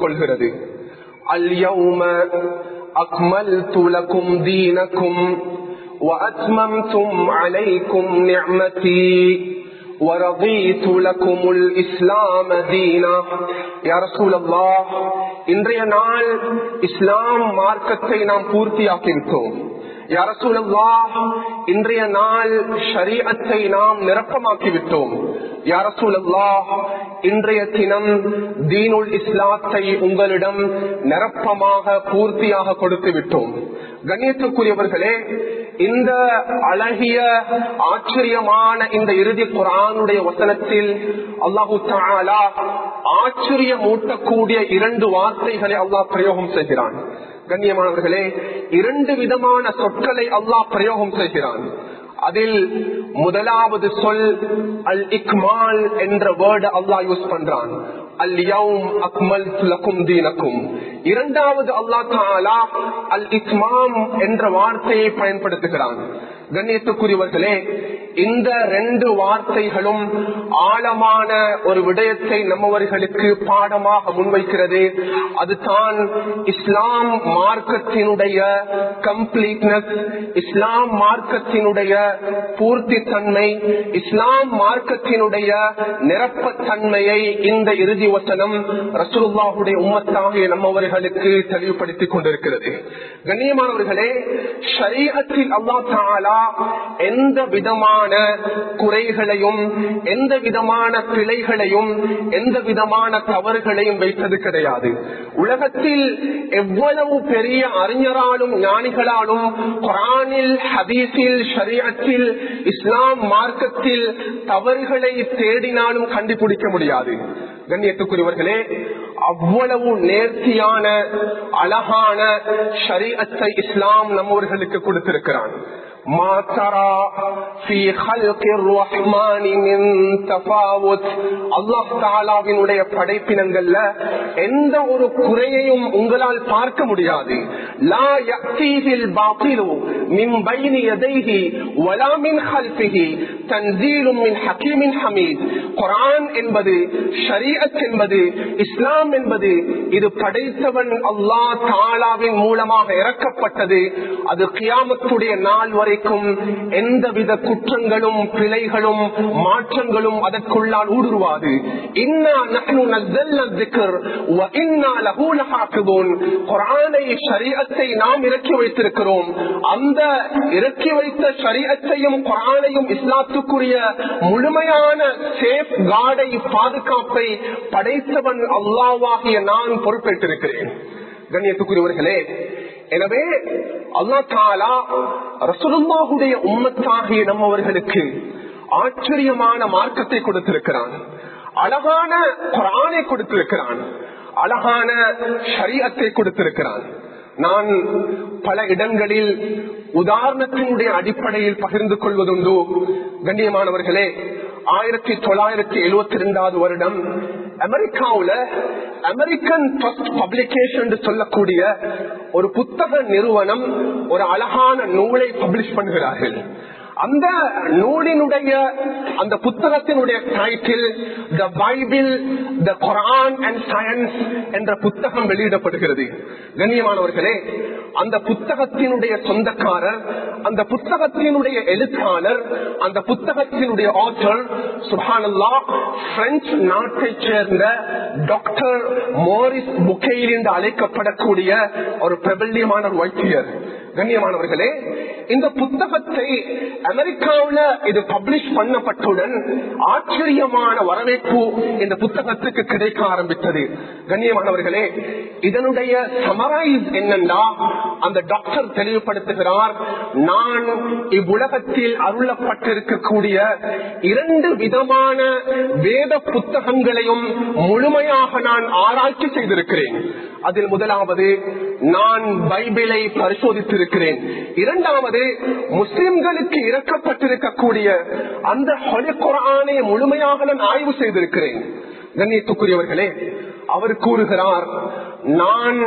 கொள்கிறது. அல்யௌம அக்மல்து லகும் தீனகும் வஅத்மம்தும் அலைக்கும் நிஅமதி வரதீது லகுமுல் இஸ்லாம தீனா. யா ரசூலல்லாஹ், இன்றைய நாள் இஸ்லாம் மார்க்கத்தை நாம் பூர்த்தியாக்கிவிட்டோம். யா ரசூலல்லாஹ், இன்றைய நாள் ஷரீஅத்தை நாம் நிரப்பமாக்கிவிட்டோம். யா ரசூலல்லாஹ், இன்றைய தினம் தீனுல் இஸ்லாத்தை உங்களிடம் நிரப்பமாக பூர்த்தியாக கொடுத்து விட்டோம். கண்ணியத்துக்குரியவர்களே, இந்த அழகிய ஆச்சரியமான இந்த இறுதி குர்ஆனுடைய வசனத்தில் அல்லாஹு தஆலா ஆச்சரியமூட்டக்கூடிய 2 வார்த்தைகளை அல்லாஹ் பிரயோகம் செய்கிறான். கண்ணியமானவர்களே, 2 விதமான சொற்களை அல்லாஹ் பிரயோகம் செய்கிறான். அதில் முதலாவது சொல் அல் இக்மால் என்ற வேர்டு அல்லாஹ் யூஸ் பண்றான். அல்யௌம் அக்மல்து லகும் தீனகும். இரண்டாவது அல்லாஹ் தஆலா அல் இத்மாம் என்ற வார்த்தையை பயன்படுத்துகிறான். கண்ணியத்துக்குரியவர்களே, இந்த 2 வார்த்தைகளும் ஆழமான ஒரு விடயத்தை நம்மவர்களுக்கு பாடமாக முன்வைக்கிறது. அதுதான் இஸ்லாம் மார்க்கத்தினுடைய கம்ப்ளீட்னஸ், இஸ்லாம் மார்க்கத்தினுடைய பூர்த்தி தன்மை, இஸ்லாம் மார்க்கத்தினுடைய நிரப்பத்தன்மையை இந்த இறுதி வசனம் ரசூலுல்லாஹுடைய உம்மத்தாகிய நம்மவர்களுக்கு தெளிவுபடுத்திக் கொண்டிருக்கிறது. கண்ணியமானவர்களே, ஷரீஅத்தில் அல்லாஹ் தஆலா எந்த விதமான குறைகளையும், எந்த விதமான பிழைகளையும், எந்த விதமான தவறுகளையும் வைத்தது கிடையாது. உலகத்தில் எவ்வளவு பெரிய அறிஞராலும் ஞானிகளாலும் குர்ஆனில், ஹதீஸில், ஷரீஅத்தில், இஸ்லாம் மார்க்கத்தில் தவறுகளை தேடினாலும் கண்டுபிடிக்க முடியாது. கண்ணியத்துக்குரியவர்களே, அவ்வளவு நேர்த்தியான அழகான ஷரீஅத்தை இஸ்லாம் நம்மவர்களுக்கு கொடுத்திருக்கிறான். ما ترى في خلق الرحمن من تفاوت. அல்லாஹ் தஆலாவினுடைய படைப்பினங்கள்ல எந்த ஒரு குறையையும் உங்களால் பார்க்க முடியாது. லா யக்தீஹில் பாத்திலு மின் பைனி யதைஹி வலா மின் ஹல்ஃபிஹி தன்ஸீலும் மின் ஹகீமின் ஹமீத். குர்ஆன் என்பது, ஷரீஅத் என்பது, இஸ்லாம் என்பது, இது படைத்தவன் அல்லாஹ் தஆலாவின் மூலமாக இறக்கப்பட்டது. அது கியாமத்துடைய நாள் வரை எந்தவித குற்றங்களும் பிழைகளும் மாற்றங்களும் அதற்குள்ளால் ஊடுருவாது. இன்னா நஹ்னு நஸல்னா ذிக்ர் வ இன்னா லஹு லஹாஃபிதூன். குர்ஆனை, ஷரீஅத்தை நாம் இறக்கி வைத்திருக்கிறோம். அந்த இறக்கி வைத்த ஷரீஅத்தையும் குர்ஆனையும் இஸ்லாத்துக்குரிய முழுமையான சேஃப் கார்டை, பாதுகாப்பை படைத்தவன் அல்லாஹ்வாகிய நான் பொறுப்பேற்றிருக்கிறேன். கண்ணியத்துக்குரியவர்களே, எனவே அல்லாஹ் தஆலா ரசூலுல்லாஹுடைய உம்மத்தாகிய நம்மவர்களுக்கு ஆச்சரியமான மார்க்கத்தை கொடுத்திருக்கிறான். அழகான குர்ஆனை கொடுத்திருக்கிறான். அழகான ஷரீஅத்தை கொடுத்திருக்கிறான். நான் பல இடங்களில் உதாரணத்தினுடைய அடிப்படையில் பகிர்ந்து கொள்வதுண்டு. கண்ணியமானவர்களே, 1972 வருடம் அமெரிக்காவுல அமெரிக்கன் ட்ரஸ்ட் பப்ளிகேஷன் சொல்லக்கூடிய ஒரு புத்தக நிறுவனம் ஒரு அழகான நூலை பப்ளிஷ் பண்ணுகிறார்கள். அந்த நூலினுடைய, அந்த புத்தகத்தினுடைய title the Bible, the Quran and science என்ற புத்தகம் வெளியிடப்படுகிறது. கண்ணியமானவர்களே, அந்த புத்தகத்தினுடைய சொந்தக்காரர், அந்த புத்தகத்தினுடைய எழுத்தாளர், அந்த புத்தகத்தினுடைய ஆத்தர் சுப்ஹானல்லாஹ் பிரெஞ்சு நாட்டை சேர்ந்த டாக்டர் மோரிஸ் புகெயில் என்று அழைக்கப்படக்கூடிய ஒரு பிரபல்யமான வைத்தியர். கண்ணியமானவர்களே, இந்த புத்தகத்தை அமெரிக்காவில் இது பப்ளிஷ் பண்ணப்பட்டுடன் ஆச்சரியமான வரவேற்பு இந்த புத்தகத்துக்கு கிடைக்க ஆரம்பித்தது. கண்ணியமானவர்களே, இதனுடைய சமரைஸ் என்னன்னா, அந்த டாக்டர் தெளிவுபடுத்துகிறார், நான் இவ்வுலகத்தில் அருளப்பட்டிருக்கக்கூடிய 2 விதமான வேத புத்தகங்களையும் முழுமையாக நான் ஆராய்ச்சி செய்திருக்கிறேன். அதில் முதலாவது, நான் பைபிளை பரிசோதித்திருக்கிறேன். இரண்டாவது, முஸ்லிம்களுக்கு இறக்கப்பட்டிருக்கக்கூடிய அந்த ஹோலி குர்ஆனை முழுமையாக நான் ஆய்வு செய்திருக்கிறேன். கண்ணியத்துக்குரியவர்களே, அவர் கூறுகிறார், நான்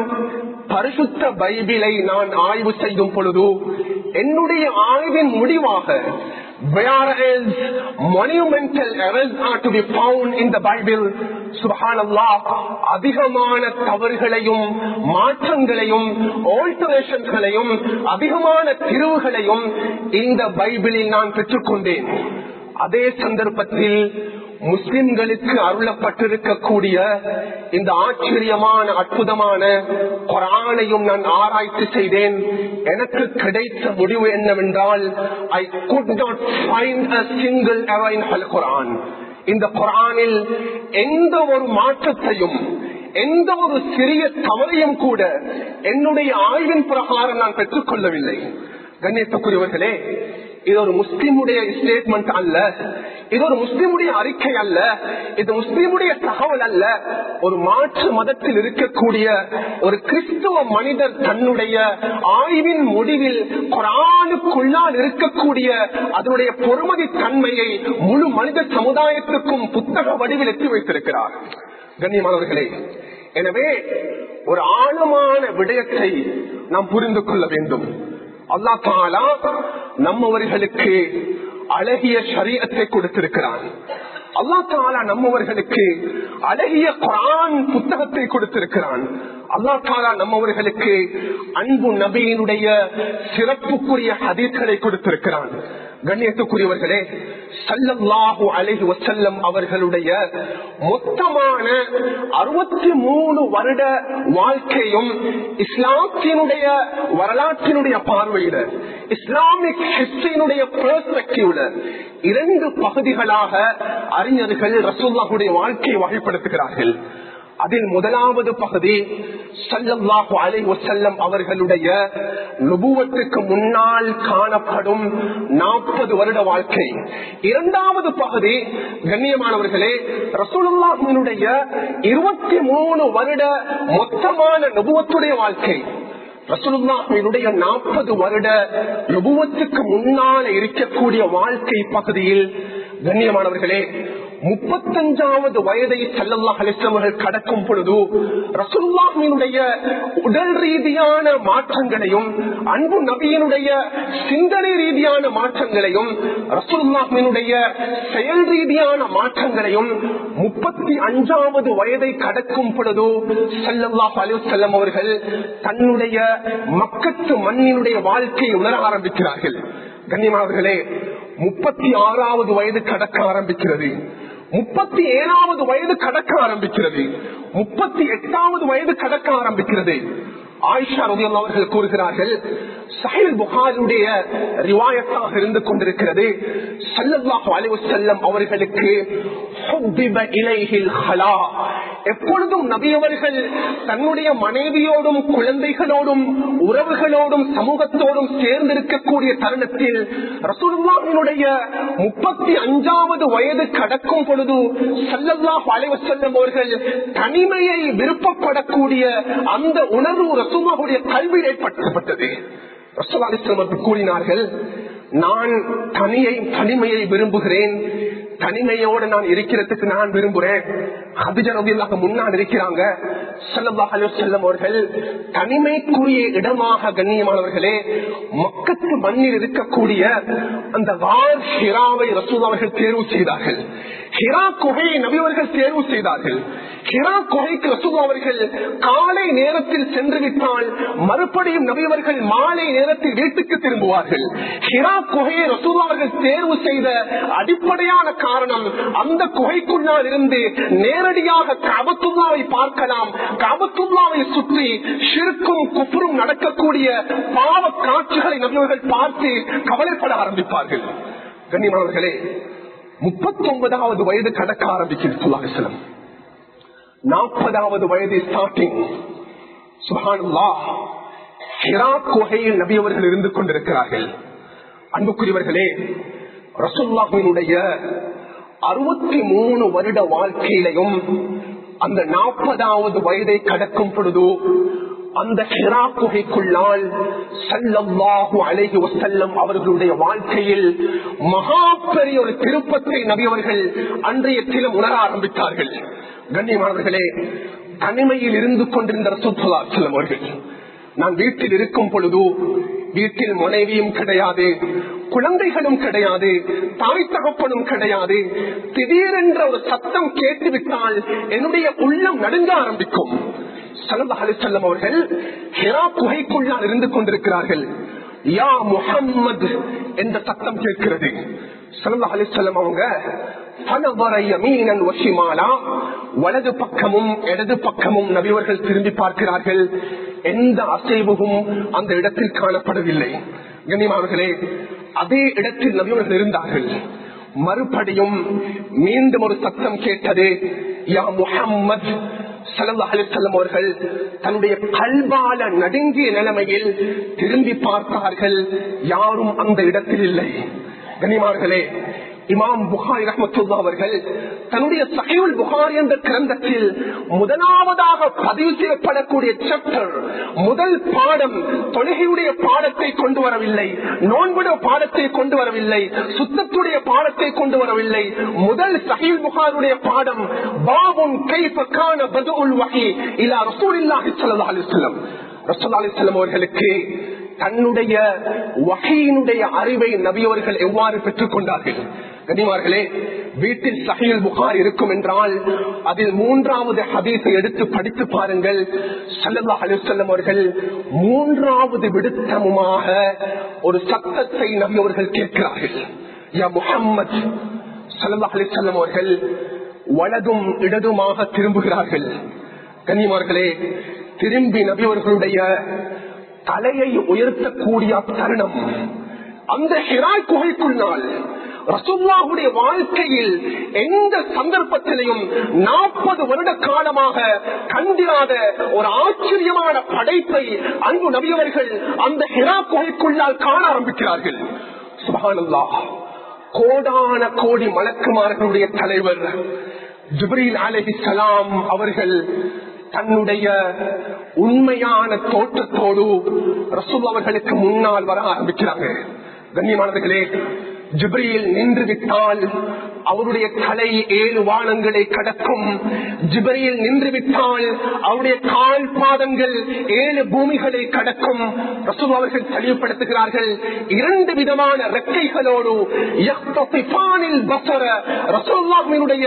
பரிசுத்த பைபிளை நான் ஆய்வு செய்யும் பொழுது என்னுடைய ஆய்வின் முடிவாக whereas monumental errors are to be found in the Bible. Subhanallah, அதிகமான தவறுகளையும் மாற்றங்களையும் ஆல்டரேஷன்களையும் அதிகமான திருவுகளையும் இந்த பைபிளில் நான் பெற்றுக்கொண்டேன். அதே சந்தர்ப்பத்தில் முஸ்லிம்களுக்கு அருளப்பட்டிருக்கக்கூடிய இந்த ஆச்சரியமான அற்புதமான குர்ஆனையும் நான் ஆராய்ச்சி செய்தேன். எனக்கு கிடைத்த முடிவு என்னவென்றால், I could not find a single error in Al-Quran. இந்த குர்ஆனில் எந்த ஒரு மாற்றத்தையும் எந்த ஒரு சிறிய தவறையும் கூட என்னுடைய ஆய்வின் பிரகாரம் நான் பெற்றுக் கொள்ளவில்லை. கண்ணியத்துக்குரியவர்களே, இது ஒரு முஸ்லிமுடைய ஸ்டேட்மெண்ட் அல்ல, இது ஒரு முஸ்லிமுடைய அறிக்கை அல்ல, இது முஸ்லிமுடைய தகவல் அல்ல. ஒரு மாற்று மதத்தில் இருக்கக்கூடிய ஒரு கிறிஸ்துவ மனிதர் தன்னுடைய ஆய்வின் முடிவில் குர்ஆனுக்குள்ளால் இருக்கக்கூடிய அதனுடைய பொறுமதி தன்மையை முழு மனித சமுதாயத்திற்கும் புத்தக வடிவில் எட்டி வைத்திருக்கிறார். கண்ணியமானவர்களே, எனவே ஒரு ஆழமான விடயத்தை நாம் புரிந்து கொள்ள வேண்டும். அல்லாஹ் தஆலா நம்மவர்களுக்கு அழகிய ஷரீஅத்தை கொடுத்திருக்கிறான். அல்லாஹ் தஆலா நம்மவர்களுக்கு அழகிய குர்ஆன் புத்தகத்தை கொடுத்திருக்கிறான். அல்லாஹ் தஆலா நம்மவர்களுக்கு அன்பு நபியினுடைய சிறப்புக்குரிய ஹதீஸ்களை கொடுத்திருக்கிறான். கண்ணியத்துக்குரியவர்களே, ஸல்லல்லாஹு அலைஹி வஸல்லம் அவர்களுடைய மொத்தமான 63 வருட வாழ்க்கையும் இஸ்லாத்தினுடைய வரலாற்றினுடைய பார்வையில, இஸ்லாமிக் ஹிஸ்டரியினுடைய பெர்ஸ்பெக்டிவ்ல 2 பகுதிகளாக அறிஞர்கள் ரசூலுல்லாஹுடைய வாழ்க்கையை வகைப்படுத்துகிறார்கள். அதில் முதலாவது பகுதி ஸல்லல்லாஹு அலைஹி வஸல்லம் அவர்களுடைய நுபுவத்துக்கு முன்னால் காணப்படும் 40 வருட வாழ்க்கை. இரண்டாவது பகுதி, கண்ணியமானவர்களே, ரசூலுல்லாஹினுடைய 23 வருட மொத்தமான நுபுவத்துடைய வாழ்க்கை. ரசூலுல்லாஹினுடைய 40 வருட நுபுவத்துக்கு முன்னால் இருக்கக்கூடிய வாழ்க்கை பகுதியில், கண்ணியமானவர்களே, 35வது வயதை ஸல்லல்லாஹு அலைஹி வஸல்லம் அவர்கள் கடக்கும் பொழுது ரசூலுல்லாஹினுடைய உடல் ரீதியான மாற்றங்களையும் அன்பு நபியினுடைய சிந்தனை ரீதியான மாற்றங்களையும் ரசூலுல்லாஹினுடைய செயல் ரீதியான மாற்றங்களையும் 35வது வயதை கடக்கும் பொழுது ஸல்லல்லாஹு அலைஹி வஸல்லம் அவர்கள் தன்னுடைய மக்கத்து மண்ணினுடைய வாழ்க்கையை உணர ஆரம்பிக்கிறார்கள். கண்ணியமானவர்களே, 36வது வயது கடக்க ஆரம்பிக்கிறது, 37வது வயது கடக்க ஆரம்பிக்கிறது, 38வது வயது கடக்க ஆரம்பிக்கிறது. ஆயிஷா ரலியல்லாஹு அவர்கள் கூறுகிறார்கள், சஹீஹ் புகாரியுடைய ரிவாயத்தாக இருந்து கொண்டிருக்கிறது, ஸல்லல்லாஹு அலைஹி வஸல்லம் அவர்களுக்கு ஹுப்பிப இலைஹில் ஹலா, எப்பொழுதும் நபி அவர்கள் தன்னுடைய மனைவியோடும் குழந்தைகளோடும் உறவுகளோடும் சமூகத்தோடும் சேர்ந்திருக்கக்கூடிய தருணத்தில் ரசூலுல்லாஹினுடைய 35வது வயது கடக்கும் பொழுது ஸல்லல்லாஹு அலைஹி வஸல்லம் அவர்கள் தனிமையை விருப்பப்படக்கூடிய அந்த உணர்வு ரசூலுல்லாஹுடைய கல்வியில் ஏற்படுத்தப்பட்டது. ரசூலுல்லாஹி அலைஹி வஸல்லம் கூறினார்கள், நான் தனிமையை விரும்புகிறேன், தனிமையோடு நான் இருக்கிறதுக்கு நான் விரும்புறேன். ஹதீஜா ரலியல்லாஹு முன்னால் இருக்கிறாங்க. ஸல்லல்லாஹு அலைஹி வஸல்லம் அவர்கள் தனிமைக்குரிய இடமாக, கண்ணியமானவர்களே, மக்கத்து மண்ணில் இருக்கக்கூடிய அந்த வார் ஹிராவை ரசூலுல்லாஹி அவர்கள் தேர்வு செய்தார்கள். ஹிரா குகையை நபி அவர்கள் தேர்வு செய்தார்கள். ஹிரா குகைக்கு ரசூலுல்லாஹி அவர்கள் காலை நேரத்தில் சென்று விட்டால் மறுபடியும் நபி அவர்கள் மாலை நேரத்தில் வீட்டுக்கு திரும்புவார்கள். ஹிரா குகையை ரசூலுல்லாஹி அவர்கள் தேர்வு செய்த அடிப்படையான காரணம், அந்த குகைக்குள்ளால் இருந்து நேரடியாக கஅபத்துல்லாவை பார்க்கலாம். கஅபத்துல்லாவை சுற்றி ஷிர்க்கும் குஃப்ரும் நடக்கக்கூடிய பாவ காட்சிகளை நபி அவர்கள் பார்த்து கவலைப்பட ஆரம்பிப்பார்கள். கண்ணியமானவர்களே, 39வது வயது கடக்க ஆரம்பிக்கிறது. 40வது வயது ஸ்டார்டிங். சுப்ஹானல்லாஹ், ஹிரா குகையில் நபி அவர்கள் இருந்து கொண்டிருக்கிறார்கள். அன்புக்குரியவர்களே, ரசூலுல்லாஹினுடைய 63 வருட வாழ்க்கையிலையும் அந்த 40வது வயதை கடக்கும் பொழுது அந்த ஹிரா குகைக்குள்ளால் ஸல்லல்லாஹு அலைஹி வஸல்லம் அவர்களுடைய வாழ்க்கையில் மகா பெரிய ஒரு திருப்பத்தை நபி அவர்கள் அன்றைய தினம் உணர ஆரம்பித்தார்கள். கண்ணியமானவர்களே, தனிமையில் இருந்து கொண்டிருந்த ரசூலுல்லாஹி ஸல்லல்லாஹு அலைஹி வஸல்லம் அவர்கள், நான் வீட்டில் இருக்கும் பொழுது வீட்டில் மனைவியும் கிடையாது, குழந்தைகளும் கிடையாது, தாய் தகப்பனும் கிடையாது. திடீரென்ற ஒரு சத்தம் கேட்டுவிட்டால் என்னுடைய உள்ளம் நடுங்க ஆரம்பிக்கும். ஸல்லல்லாஹு அலைஹி வஸல்லம் அவர்கள் ஹிரா குகைக்குள்ளால் இருந்து கொண்டிருக்கிறார்கள். யா முஹம்மது என்ற சத்தம் கேட்கிறது. ஸல்லல்லாஹு அலைஹி வஸல்லம் அவங்க வலது பக்கமும் இடது பக்கமும் நபியவர்கள் திரும்பி பார்க்கிறார்கள். எந்த அசைவும் அந்த இடத்தில் காணப்படவில்லை. கண்ணியமானவர்களே, அதே இடத்தில் நபியவர்கள் இருந்தார்கள். மறுபடியும் மீண்டும் ஒரு சத்தம் கேட்டது. யா முஹம்மது. ஸல்லல்லாஹு அலைஹி வஸல்லம் அவர்கள் தன்னுடைய கல்பால நடுங்கிய நிலைமையில் திரும்பி பார்த்தார்கள். யாரும் அந்த இடத்தில் இல்லை. கண்ணியமானவர்களே, இமாம் புகாரி ரஹ்மத்துல்லாஹி அவர்கள் தன்னுடைய ஸஹீஹுல் புகாரி என்ற கிரந்தத்தில் முதலாவதாக பதிவு செய்யப்படக்கூடிய சாப்டர், முதல் பாடம், தொழுகையுடைய பாடத்தை கொண்டு வரவில்லை, நோன்புடைய பாடத்தை கொண்டு வரவில்லை, சுத்தத்துடைய பாடத்தை கொண்டு வரவில்லை. முதல் ஸஹீஹுல் புகாரியுடைய பாடம் பாபுன் கைஃப கான பதுஉல் வஹி இலா ரசூலில்லாஹி ஸல்லல்லாஹு அலைஹி வஸல்லம். ரசூலுல்லாஹி ஸல்லல்லாஹு அலைஹி வஸல்லம் அவர்களுக்கு தன்னுடைய வஹீனுடைய அறிவை நபியவர்கள் எவ்வாறு பெற்றுக் கொண்டார்கள். கண்ணியமானவர்களே, வீட்டில் ஸஹீஹுல் புகாரி இருக்கும் என்றால் அதில் 3வது ஹதீஸை எடுத்து படித்து பாருங்கள். ஸல்லல்லாஹு அலைஹி வஸல்லம் அவர்கள் 3வது விடுத்தமுமாக ஒரு சத்தத்தை நபி அவர்கள் கேட்கிறார்கள். யா முஹம்மது. ஸல்லல்லாஹு அலைஹி வஸல்லம் அவர்கள் வலதும் இடதுமாக திரும்புகிறார்கள். கண்ணியமானவர்களே, திரும்பி நபி அவர்களுடைய தலையை உயர்த்தக்கூடிய தருணம், அந்த ஹிரா குகைக்குள்ளால் ரசூலுல்லாஹுடைய வாழ்க்கையில் எந்த சந்தர்ப்பத்திலையும் 40 வருட காலமாக கண்டிராத ஒரு ஆச்சரியமான படைப்பை அன்பு நபியவர்கள் அந்த ஹிரா குகைக்குள்ளால் காண ஆரம்பிக்கிறார்கள். சுப்ஹானல்லாஹ். கோடான கோடி மலக்குமார்களுடைய தலைவர் ஜிப்ரீல் அலைஹிஸ்ஸலாம் அவர்கள் தன்னுடைய உண்மையான தோற்றத்தோடு ரசூல் அவர்களுக்கு முன்னால் வர ஆரம்பிக்கிறாங்க. கண்ணியமானவர்களே, ஜிப்ரீல் நின்று விட்டால் அவருடைய தலை 7 வானங்களை கடக்கும். ஜிப்ரீல் நின்று விட்டால் அவருடைய கால் பாதங்கள் 7 பூமிகளை கடக்கும். ரசூல் அவர்கள் தெளிவுபடுத்துகிறார்கள், 2 விதமான ரெக்கைகளோடு ரசூலுல்லாஹ்வினுடைய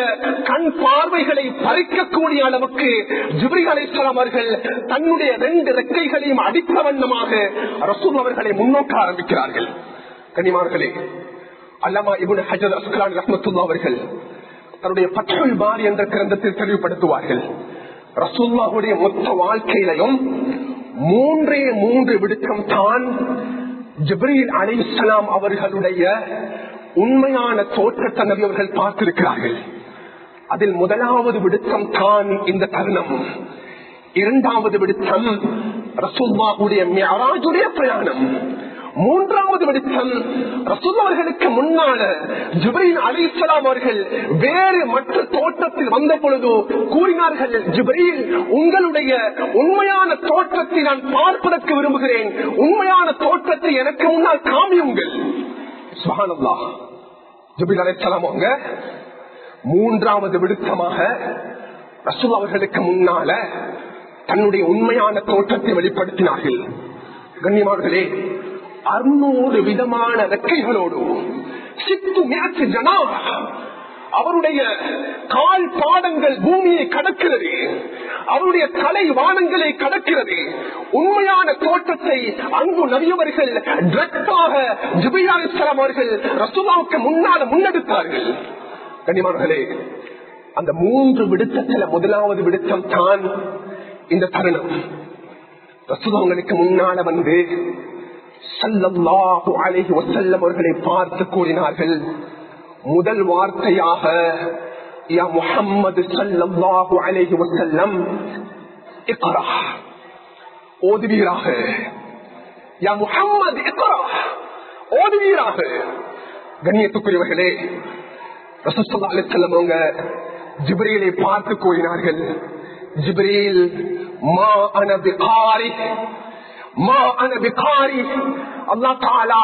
கண் பார்வைகளை பறிக்கக்கூடிய அளவுக்கு ஜிப்ரீல் அலைஹிஸ்ஸலாம் அவர்கள் தன்னுடைய 2 ரெக்கைகளையும் அடித்த வண்ணமாக ரசூல் அவர்களை முன்னோக்க ஆரம்பிக்கிறார்கள். கண்ணியமானவர்களே, அல்லாமா இப்னு ஹஜர் அஸ்கலானி ரஹ்மத்துல்லாஹி அவர்கள் தன்னுடைய ஃபத்ஹுல் பாரி என்ற கிரந்தத்தில் தெளிவுபடுத்துவார்கள், ரசூலுல்லாஹுடைய மொத்த வாழ்க்கையிலும் 3 விடுக்கம் தான் ஜிப்ரீல் அலைஹிஸ்ஸலாம் அவர்களுடைய உண்மையான தோற்றத்தை நபி அவர்கள் பார்த்திருக்கிறார்கள். அதில் முதலாவது விடுக்கம் தான் இந்த தருணம். 2வது விடுக்கம் ரசூலுல்லாஹுடைய மிஅராஜுடைய பிரயாணம். 3வது விடுத்தம் ரசூல் அவர்களுக்கு முன்னால ஜிப்ரீல் அலைஹிஸ்ஸலாம் அவர்கள் வேறு மற்ற தோற்றத்தில் வந்த பொழுது கூறினார்கள், ஜிப்ரீல், உங்களுடைய உண்மையான தோற்றத்தை நான் பார்ப்பதற்கு விரும்புகிறேன், உண்மையான தோற்றத்தை எனக்கு முன்னால் காமியுங்கள். சுப்ஹானல்லாஹ். ஜிப்ரீல் அலைஹிஸ்ஸலாம் அவங்க 3வது விடுத்தமாக ரசூல் அவர்களுக்கு முன்னால தன்னுடைய உண்மையான தோற்றத்தை வெளிப்படுத்தினார்கள். கண்ணியமானவர்களே, 600 விதமான ரெக்கைகளோடு அவருடைய கால் பாதங்கள் பூமியை கடக்கிறது, அவருடைய தலை வானங்களை கடக்கிறது. உண்மையான தோற்றத்தை அன்பு நபியவர்கள் டிரெக்டாக ஜிப்ரீல் அலைஹிஸ்ஸலாம் அவர்கள் ரசூலுல்லாஹ்வுக்கு முன்னால முன்னெடுத்தார்கள். கண்ணியமானவர்களே, அந்த 3 விடுத்தத்தில் முதலாவது விடுத்தம் தான் இந்த தருணம். ரசூலுல்லாஹ்வுக்கு முன்னால வந்து ஸல்லல்லாஹு அலைஹி வஸல்லம் அவர்களை பார்த்து கூறினார்கள். முதல் வார்த்தையாக, யா முஹம்மது ஸல்லல்லாஹு அலைஹி வஸல்லம் இக்ரா, ஓதுவீராக. யா முஹம்மது இக்ரா, ஓதுவீராக. கண்ணியத்துக்குரியவர்களே, ரசூல் ஸல்லல்லாஹு அலைஹி வஸல்லம் அவங்க ஜிப்ரீலை பார்த்து கூறினார்கள், ஜிப்ரீல், மா அன பிகாரி, அல்லாஹ் தஆலா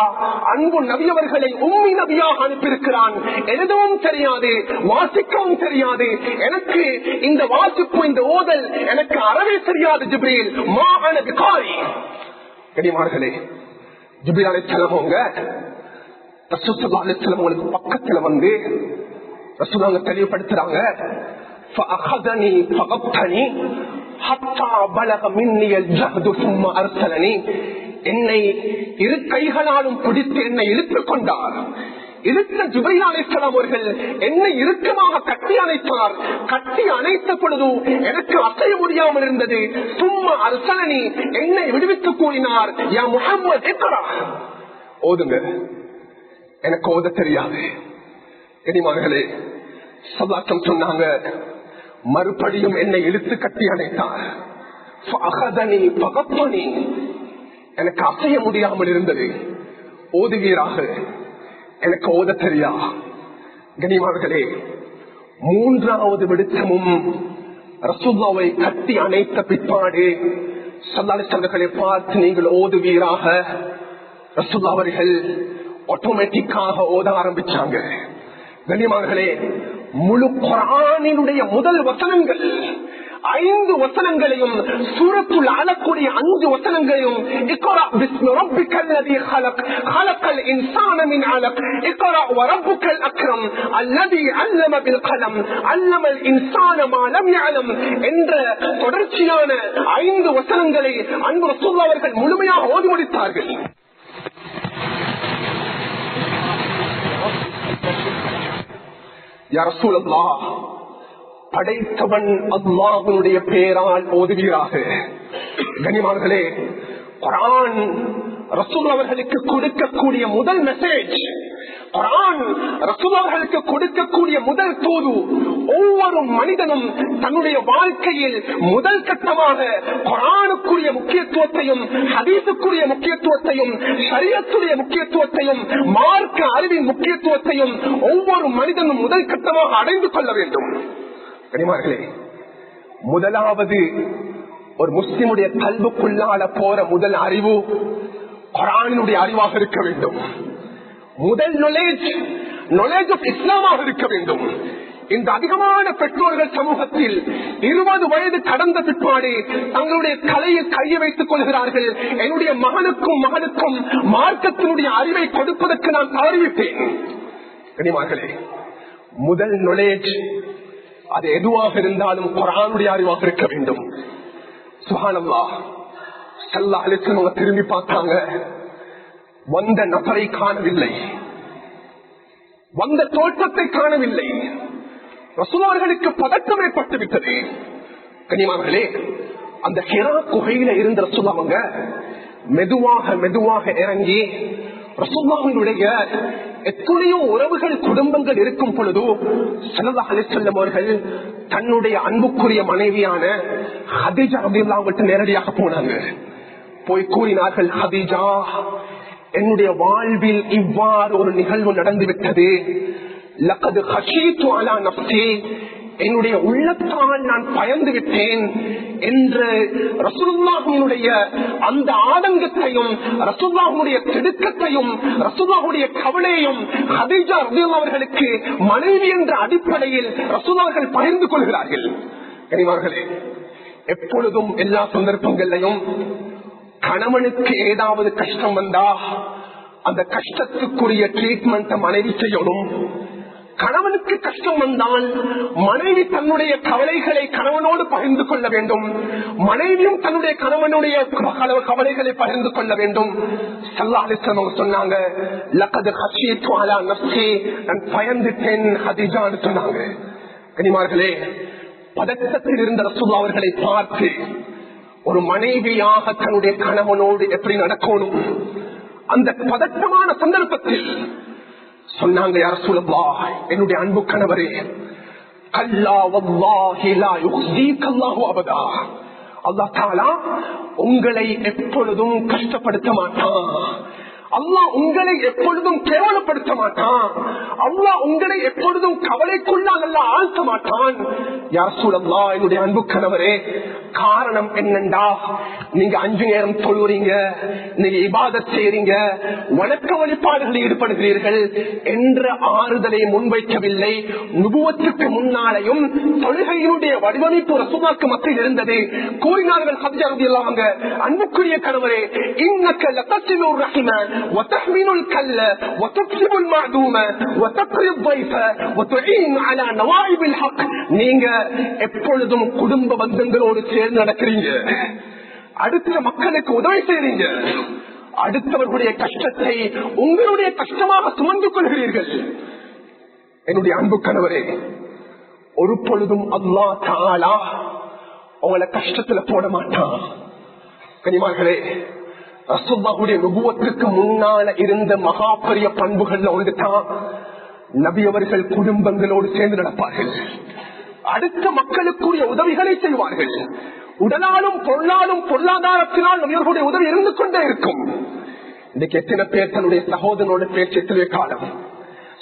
அன்பு நபியவர்களை உம்மி நபியாக அனுப்பியிருக்கிறான். எழுதவும் தெரியாது, வாசிக்கவும் தெரியாது. எனக்கு இந்த வாசிப்பு, இந்த ஓதல் எனக்கு அறவே தெரியாது. ஜிப்ரீல், மா அன பிகாரி. கண்ணியமானவர்களே, ஜிப்ரீல் அலைஹிஸ்ஸலாம் அவங்க ரசூல் ஸல்லல்லாஹு அலைஹி வஸல்லம் அவங்களுக்கு பக்கத்துல வந்து ரசூலுல்லாஹ் தெளிவுபடுத்துறாங்க, فأخذني فغطني حتى بلغ مني الجهد ثم أرسلني. என்னை இரு கைகளாலும் பிடித்து என்னை இழுத்துக் கொண்டார். இழுத்த ஜுபைர் அலைஹிஸ்ஸலாம் அவர்கள் என்னை இறுக்கமாக கட்டி அணைத்தார். கட்டி அணைத்த பொழுது எனக்கு அசைய முடியாமல் இருந்தது. சும்மா அர்சலனி, என்னை விடுவித்து கூறினார், யா முஹம்மது இக்ரா, ஓதுங்க. எனக்கு ஓத தெரியாது. கனிமார்களே, சதாக்கம் சொன்னாங்க. மறுபடியும் என்னை இழுத்து கட்டி அணைத்தார். எனக்கு அசைய முடியாமல் இருந்தது. ஓதுவீராக, எனக்கு ஓத தெரியா. கனிமார்களே, மூன்றாவது விடுத்தமும் ரசூலுல்லாஹ்வை கட்டி அணைத்த பிற்பாடு ஸல்லல்லாஹு அலைஹி வஸல்லம் பார்த்து நீங்கள் ஓதுவீராக. ரசூலுல்லாஹ் அவர்கள் ஆட்டோமேட்டிக்காக ஓத ஆரம்பிச்சாங்க. கனிமார்களே, முழு குர்ஆனினுடைய முதல் வசனங்கள் 5 வசனங்களையும், சூரத்துல் அலக்கூடிய 5 வசனங்களையும், இக்ரா பிஸ்மி ரப்பிக்கல்லதீ خلق خلق الانسان من علق اقرا وربك الاكرم الذي علم بالقلم علم الانسان ما لم يعلم என்ற தொடர்ச்சியான 5 வசனங்களை அன்பு ரசூலுல்லாஹ் அவர்கள் முழுமையாக ஓதி முடித்தார்கள். யா ரசூலல்லாஹ், படைத்தவன் அல்லாஹ்வுடைய பெயரால் ஓதுவீராக. கனிமார்களே, குர்ஆன் ரசூலுல்லாஹ் அவர்களுக்கு கொடுக்கக்கூடிய முதல் மெசேஜ், குர்ஆன் ரசூலுல்லாஹ் அவர்களுக்கு கொடுக்கக்கூடிய முதல் தூது. ஒவ்வொரு மனிதனும் தன்னுடைய வாழ்க்கையில் முதல் கட்டமாக குர்ஆனுக்குரிய முக்கியத்துவத்தையும், ஹதீஸுக்குரிய முக்கியத்துவத்தையும், ஷரியத்துடைய முக்கியத்துவத்தையும், மார்க்க அறிவின் முக்கியத்துவத்தையும் ஒவ்வொரு மனிதனும் முதல் கட்டமாக அடைந்து கொள்ள வேண்டும். கனிமார்களே, முதலாவது ஒரு முஸ்லிமுடைய கல்புக்குள்ளால போற முதல் அறிவு குர்ஆனினுடைய அறிவாக இருக்க வேண்டும். முதல் knowledge of இஸ்லாமாக இருக்க வேண்டும். இந்த அதிகமான பெற்றோர்கள் சமூகத்தில் 20 வயது கடந்த பிற்பாடு தங்களுடைய தலையில் கையை வைத்துக் கொள்கிறார்கள். என்னுடைய மகனுக்கும் மார்க்கத்தினுடைய அறிவை கொடுப்பதற்கு நான் தவறிவிட்டேன். கனிமார்களே, முதல் knowledge அது எதுவாக இருந்தாலும் குர்ஆனுடைய அறிவாக இருக்க வேண்டும். சுப்ஹானல்லாஹ், ஸல்லல்லாஹு அலைஹி வஸல்லம் திரும்பி பார்த்தாங்க. வந்த நபரை காணவில்லை, வந்த தோற்றத்தை காணவில்லை. ரசூலுல்லாஹ் அவர்களுக்கு பதட்டம் ஏற்பட்டு விட்டது. கனிமார்களே, அந்த ஹிரா குகையில இருந்த ரசூலுல்லாஹ் அவங்க மெதுவாக இறங்கி ரசூலுல்லாஹ்வுடைய எத்தனையோ உறவுகள் குடும்பங்கள் இருக்கும் பொழுது ஸல்லல்லாஹு அலைஹி வஸல்லம் அவர்கள் தன்னுடைய அன்புக்குரிய மனைவியான ஹதீஜா ரலியல்லாஹு அன்ஹா கிட்ட நேரடியாக போனாங்க. போய் கூறினார்கள், ஹதீஜா, என்னுடைய வாழ்வில் இவ்வாறு ஒரு நிகழ்வு நடந்துவிட்டது. லகத் ஹஷீது அலா நஃப்ஸி, என்னுடைய உள்ளத்தால் நான் பயந்து விட்டேன் என்று ரசூலுல்லாஹ்வுடைய அந்த ஆதங்கத்தையும், ரசூலுல்லாஹ்வுடைய திடுக்கத்தையும், ரசூலுல்லாஹ்வுடைய கவலையையும் ஹதீஜா ரலியல்லாஹு அவர்களுக்கு மனைவி என்ற அடிப்படையில் ரசூலுல்லாஹ் அவர்கள் பகிர்ந்து கொள்கிறார்கள். கனிமார்களே, எப்பொழுதும் எல்லா சந்தர்ப்பங்களிலும் கணவனுக்கு ஏதாவது கஷ்டம் வந்தா அந்த கஷ்டத்துக்குரிய ட்ரீட்மெண்ட் மனைவி செய்யணும். கணவனுக்கு கஷ்டம் வந்தால் மனைவி தன்னுடைய கவலைகளை கணவனோடு பகிர்ந்து கொள்ள வேண்டும். மனைவியும் தன்னுடைய கணவனுடைய கவலைகளை பகிர்ந்து கொள்ள வேண்டும். ஸல்லல்லாஹு அலைஹி வஸல்லம் சொன்னாங்க, லகத் ஹஷீது அலா நஃப்ஸி, நான் பயந்துட்டேன் ஹதீஜான்னு சொன்னாங்க. கனிமார்களே, பதட்டத்தில் இருந்த ரசூலுல்லாஹ் அவர்களை பார்த்து ஒரு மனைவியாக தன்னுடைய கணவனோடு எப்படி நடக்கணும், அந்த பதட்டமான சந்தர்ப்பத்தில் சொன்னாங்க, யா ரசூலல்லாஹ், என்னுடைய அன்பு கணவரே, கல்லா வல்லாஹி லா யுக்ஸீக அல்லாஹு அபதா, அல்லாஹ் தஆலா உங்களை எப்பொழுதும் கஷ்டப்படுத்த மாட்டான். அல்லாஹ் உங்களை எப்பொழுதும் கேவலப்படுத்த மாட்டான். அல்லாஹ் உங்களை எப்பொழுதும் கவலைக்குள்ளாக ஆழ்த்த மாட்டான். யா ரசூலல்லாஹ், என்னுடைய அன்பு கணவரே, காரணம் என்னண்டா, நீங்க 5 நேரம் தொழுறீங்க, நீங்க இபாதத் செய்றீங்க, வணக்க வழிபாடுகளில் ஈடுபடுகிறீர்கள் என்ற ஆறுதலை முன்வைக்கவில்லை. நுபுவத்துக்கு முன்னாலேயும் தொழுகையினுடைய வடிவமைப்பு ரசூலுல்லாஹ்வுக்கு மத்தியில் இருந்தது. கூறினார்கள் ஹதீஜா ரலியல்லாஹு அன்ஹா, அன்புக்குரிய கணவரே, இன்னக லதஸிலுர் ரஹிம وتحمل الكل وتكسب المعدوم وتقري الضيف وتعين على نوائب الحق. நீங்க எப்பொழுதும் குடும்ப பந்தங்களோடு சேர்ந்து நடக்கிறீங்க, அடுத்த மக்களுக்கு உதவி செய்றீங்க, அடுத்தவர்களுடைய கஷ்டத்தை உங்களுடைய கஷ்டமாக சுமந்து கொள்கிறீர்கள். என்னுடைய அன்பு கணவரே, ஒரு பொழுதும் அல்லாஹ் தஆலா உங்களை கஷ்டத்துல போட மாட்டான். கனிமார்களே, ரசூலுல்லாஹுடைய நுபுவத்துக்கு முன்னால இருந்த மகா பெரிய பண்புகள்ல ஒன்றுதான் நபி அவர்கள் குடும்பங்களோடு சேர்ந்து நடப்பார்கள், அடுத்த மக்களுக்குரிய உதவிகளை செய்வார்கள். உடலாலும் பொருளாலும் பொருளாதாரத்தினால் நபியர்களுடைய உதவி இருந்து கொண்டே இருக்கும். இன்னைக்கு எத்தனை பேர் தன்னுடைய சகோதரனோட பேச்சு காலம்,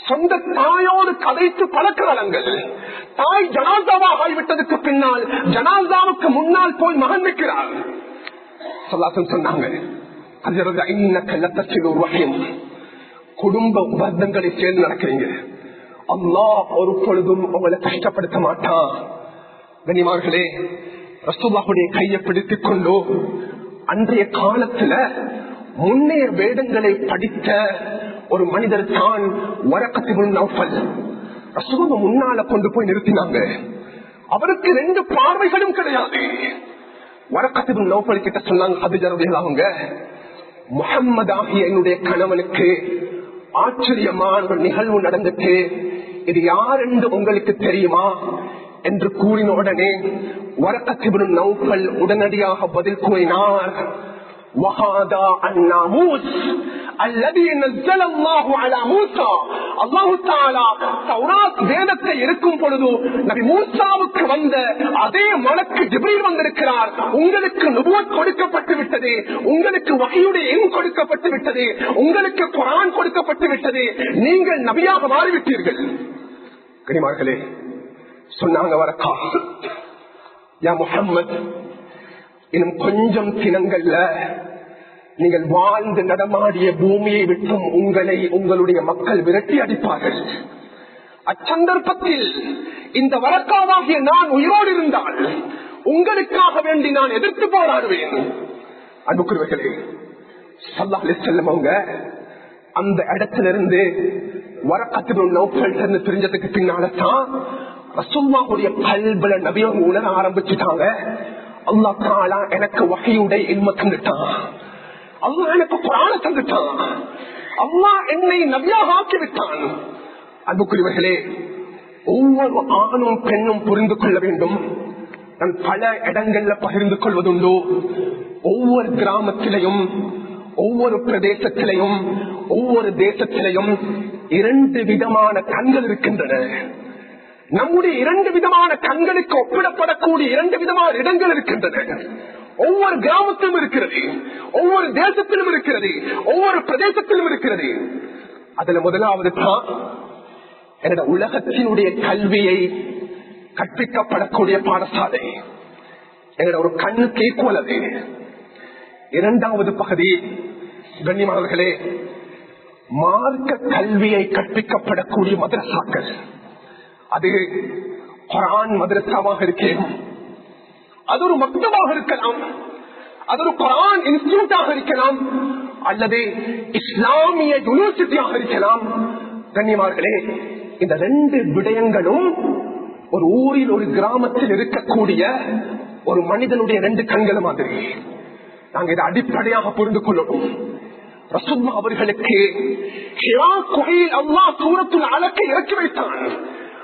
சொந்த தாயோடு கதைத்து பழக்கிறார்கள். தாய் ஜனாசாவாக ஆகிவிட்டதுக்கு பின்னால் ஜனாசாவுக்கு முன்னால் போய் மகன் வைக்கிறார். சொன்னாங்க, குடும்ப பந்தங்களை சேர்ந்து நடக்கிறீங்க, அல்லாஹ் ஒரு பொழுதும் உங்களை கஷ்டப்படுத்த மாட்டான். கனிமார்களே, ரசூலுல்லாஹுடைய கையை பிடித்துக் கொண்டு அன்றைய காலத்துல முன்னைய வேதங்களை படித்த ஒரு மனிதர் தான் வரக்கத் இப்னு நௌஃபல். ரசூலுல்லாஹ் முன்னால கொண்டு போய் நிறுத்தினாங்க. அவருக்கு 2 பார்வைகளும் கிடையாது. வரக்கத் இப்னு நௌஃபல் கிட்ட சொன்னாங்க, ஹதீஜா ரலியல்லாஹு அன்ஹா, முஹம்மது ஆகிய என்னுடைய கணவனுக்கு ஆச்சரியமான ஒரு நிகழ்வு நடந்துட்டு, இது யார் என்று உங்களுக்கு தெரியுமா என்று கூறின உடனே வரக்கத் இப்னு நௌஃபல் உடனடியாக பதில் கூறினார், وهذا الناموس الذي نزل الله على موسى. அல்லாஹ் தஆலா தௌராத் வேதத்தை இருக்கும் பொழுது நபி மூசாவுக்கு வந்த அதே மலக்கு ஜிப்ரீல் வந்திருக்கிறார். உங்களுக்கு நுபுவத் கொடுக்கப்பட்டு விட்டது, உங்களுக்கு வஹீயுடைய எண் கொடுக்கப்பட்டு விட்டது, உங்களுக்கு குர்ஆன் கொடுக்கப்பட்டு விட்டது, நீங்கள் நபியாக மாறிவிட்டீர்கள். கனிமார்களே, சொன்னாங்க வரக்கா, யா முஹம்மத், இன்னும் கொஞ்சம் தினங்கள்ல நீங்கள் வாழ்ந்து நடமாடிய பூமியை விட்டும் உங்களை உங்களுடைய மக்கள் விரட்டி அடிப்பார்கள். அச்சந்தர்ப்பத்தில் இந்த வரக்காவாகிய நான் உயிரோடு இருந்தால் உங்களுக்காக வேண்டி நான் எதிர்த்து போராடுவேன். அன்புக்குரியவர்களே, ஸல்லல்லாஹு அலைஹி வஸல்லம் அவங்க அந்த இடத்திலிருந்து வரக்கத் இப்னு நௌஃபல் இருந்து பிரிஞ்சதுக்கு பின்னால்தான் ரசூலுல்லாஹுடைய கல்புல நபி அவங்க உணர ஆரம்பிச்சுட்டாங்க, அல்லாஹ் தஆலா எனக்கு வஹீயுடைய இல்ம தந்துட்டான், அல்லாஹ் எனக்கு குர்ஆனை தந்துட்டான், அல்லாஹ் என்னை நபியாக ஆக்கிவிட்டான். அன்புக்குரியவர்களே, ஒவ்வொரு ஆணும் பெண்ணும் புரிந்து கொள்ள வேண்டும். நான் பல இடங்கள்ல பகிர்ந்து கொள்வதுண்டோ, ஒவ்வொரு கிராமத்திலையும் ஒவ்வொரு பிரதேசத்திலையும் ஒவ்வொரு தேசத்திலையும் 2 விதமான கண்கள் இருக்கின்றன. நம்முடைய 2 விதமான கண்களுக்கு ஒப்பிடப்படக்கூடிய 2 விதமான இடங்கள் இருக்கின்றன. ஒவ்வொரு கிராமத்திலும் இருக்கிறது, ஒவ்வொரு தேசத்திலும் இருக்கிறது, ஒவ்வொரு பிரதேசத்திலும் இருக்கிறது. அதுல முதலாவது தான் என்னோட உலகத்தினுடைய கல்வியை கற்பிக்கப்படக்கூடிய பாடசாலை, என்னோட ஒரு கண்ணுக்கு ஈக்குவல் அது. 2வது பகுதி, கண்ணியமானவர்களே, மார்க்க கல்வியை கற்பிக்கப்படக்கூடிய மதரசாக்கள். அது குர்ஆன் மதரசாவாக இருக்கலாம், அது ஒரு மக்தபாக இருக்கலாம், அது ஒரு குர்ஆன் இன்ஸ்டிடியூட்டாக இருக்கலாம், அல்லது இஸ்லாமிய யூனிவர்சிட்டியாக இருக்கலாம். கண்ணியமார்களே, இந்த 2 விடயங்களும் ஒரு ஊரில் ஒரு கிராமத்தில் இருக்கக்கூடிய ஒரு மனிதனுடைய 2 கண்கள் மாதிரி. நாங்கள் இதை அடிப்படையாக புரிந்து கொள்ளணும். ரசூலுல்லாஹ் அவர்களுக்கு ஹிரா குகையில் அல்லாஹ் சூரத்துல் அலக்கை இறக்கி வைத்தான்.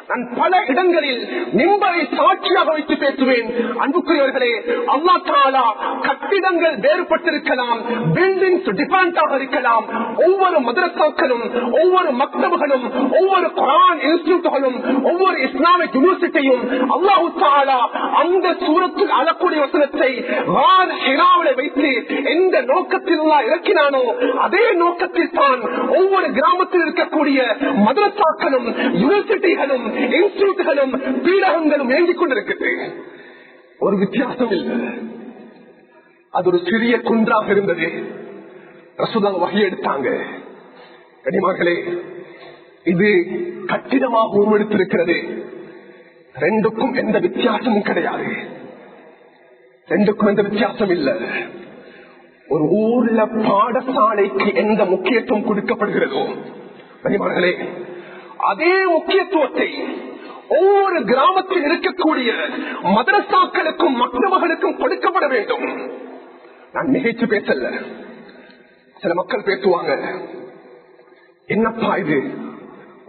நான் பல இடங்களில் மிம்பரை சாட்சியாக வைத்து பேசுவேன். அன்புக்குரியவர்களே, அல்லாஹ் தஆலா கட்டிடங்கள் வேறுபட்டிருக்கலாம், பில்டிங்ஸ் டிஃபரண்டாக இருக்கலாம், ஒவ்வொரு மதரசாக்களும் ஒவ்வொரு மக்தபுகளும் ஒவ்வொரு குர்ஆன் இன்ஸ்டிடியூட்களும் ஒவ்வொரு இஸ்லாமிக் யூனிவர்சிட்டியும் அல்லாஹ் தஆலா அந்த சூரத்துல் அலக்குடைய வசனத்தை வான் ஹிராவிலே வைத்து எந்த நோக்கத்தில் அல்லாஹ் இறக்கினானோ அதே நோக்கத்தில் தான் ஒவ்வொரு கிராமத்தில் இருக்கக்கூடிய மதரசாக்களும் யூனிவர்சிட்டிகளும் இன்ஸ்டிடியூட்களும் பீடகங்களும் இயங்கிக் கொண்டிருக்கிறது. ஒரு வித்தியாசம் இல்லை. அது ஒரு சிறிய குன்றாக இருந்தது. ரசூலுல்லாஹ் வஹி எடுத்தாங்க. கனிமார்களே, இது கட்டிடமாக உருவெடுத்திருக்கிறது. 2க்கும் எந்த வித்தியாசமும் கிடையாது. 2க்கும் எந்த வித்தியாசம் இல்லை. ஒரு ஊர்ல பாடசாலைக்கு எந்த முக்கியத்துவம் கொடுக்கப்படுகிறதோ கனிமர்களே, அதே முக்கியத்துவத்தை ஒவ்வொரு கிராமத்தில் இருக்கக்கூடிய மதரசாக்களுக்கும் மக்தபுகளுக்கும் கொடுக்கப்பட வேண்டும். நான் நிகழ்ச்சி பேசல, சில மக்கள் பேசுவாங்க, என்னப்பா இது